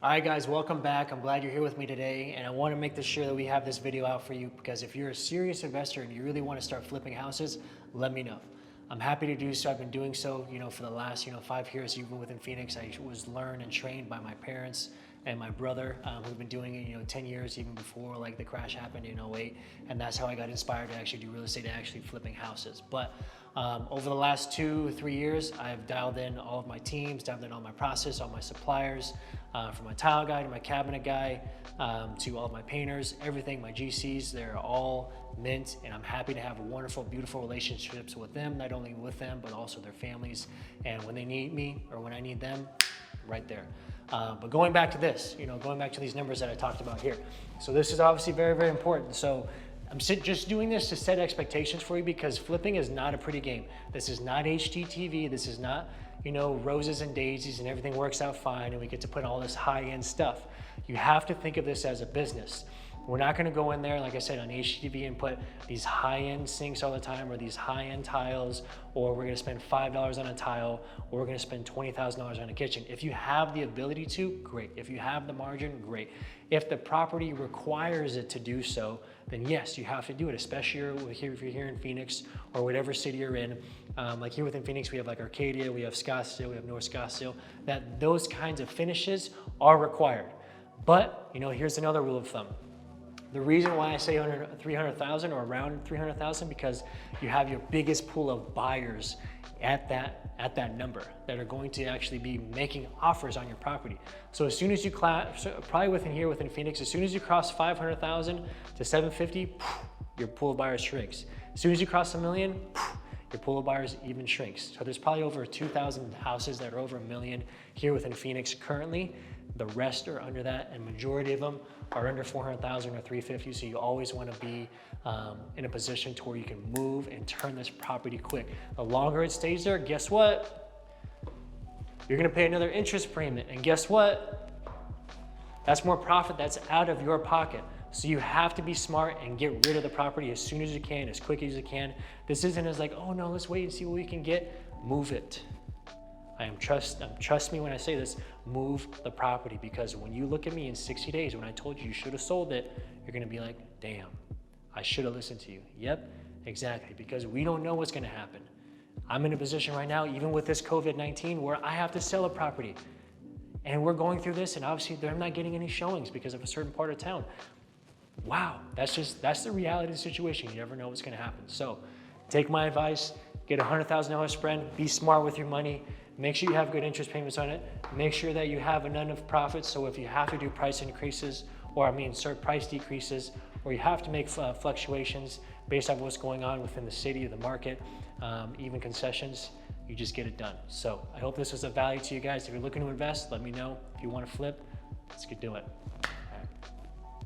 All right, guys, welcome back. I'm glad you're here with me today, and I want to make sure that we have this video out for you because if you're a serious investor and you really want to start flipping houses, let me know. I'm happy to do so. I've been doing so, for the last, 5 years, even within Phoenix. I was learned and trained by my parents and my brother, who've been doing it, 10 years, even before like the crash happened in '08. And that's how I got inspired to actually do real estate and actually flipping houses. But over the last 2-3 years, I've dialed in all of my teams, dialed in all my process, all my suppliers, from my tile guy to my cabinet guy, to all of my painters, everything, my GCs, they're all mint, and I'm happy to have wonderful, beautiful relationships with them, not only with them, but also their families. And when they need me or when I need them, right there. But going back to this, going back to these numbers that I talked about here. So this is obviously very, very important. So I'm just doing this to set expectations for you because flipping is not a pretty game. This is not HGTV. This is not, roses and daisies and everything works out fine and we get to put all this high-end stuff. You have to think of this as a business. We're not going to go in there, like I said, on HGTV and put these high-end sinks all the time or these high-end tiles, or we're going to spend $5 on a tile, or we're going to spend $20,000 on a kitchen. If you have the ability to, great. If you have the margin, great. If the property requires it to do so, then yes, you have to do it, especially if you're here in Phoenix or whatever city you're in. Like here within Phoenix, we have like Arcadia, we have Scottsdale, we have North Scottsdale, that those kinds of finishes are required. But, here's another rule of thumb. The reason why I say under 300,000 or around 300,000 because you have your biggest pool of buyers at that number that are going to actually be making offers on your property. So as soon as you probably within Phoenix, as soon as you cross 500,000 to 750, your pool of buyers shrinks. As soon as you cross $1 million, your pool of buyers even shrinks. So there's probably over 2,000 houses that are over $1 million here within Phoenix currently. The rest are under that, and majority of them are under 400,000 or 350. So you always want to be in a position to where you can move and turn this property quick. The longer it stays there, guess what? You're going to pay another interest payment, and guess what? That's more profit that's out of your pocket. So you have to be smart and get rid of the property as soon as you can, as quick as you can. This isn't as like, oh no, let's wait and see what we can get. Move it. Trust me when I say this, move the property, because when you look at me in 60 days, when I told you you should have sold it, you're gonna be like, damn, I should have listened to you. Yep, exactly, because we don't know what's gonna happen. I'm in a position right now, even with this COVID-19, where I have to sell a property. And we're going through this, and obviously they're not getting any showings because of a certain part of town. Wow, that's the reality of the situation. You never know what's gonna happen. So take my advice, get a $100,000 spread, be smart with your money, make sure you have good interest payments on it, make sure that you have enough profits, so if you have to do price increases, or price decreases, or you have to make fluctuations based on what's going on within the city or the market, even concessions, you just get it done. So I hope this was of value to you guys. If you're looking to invest, let me know. If you want to flip, let's get to it.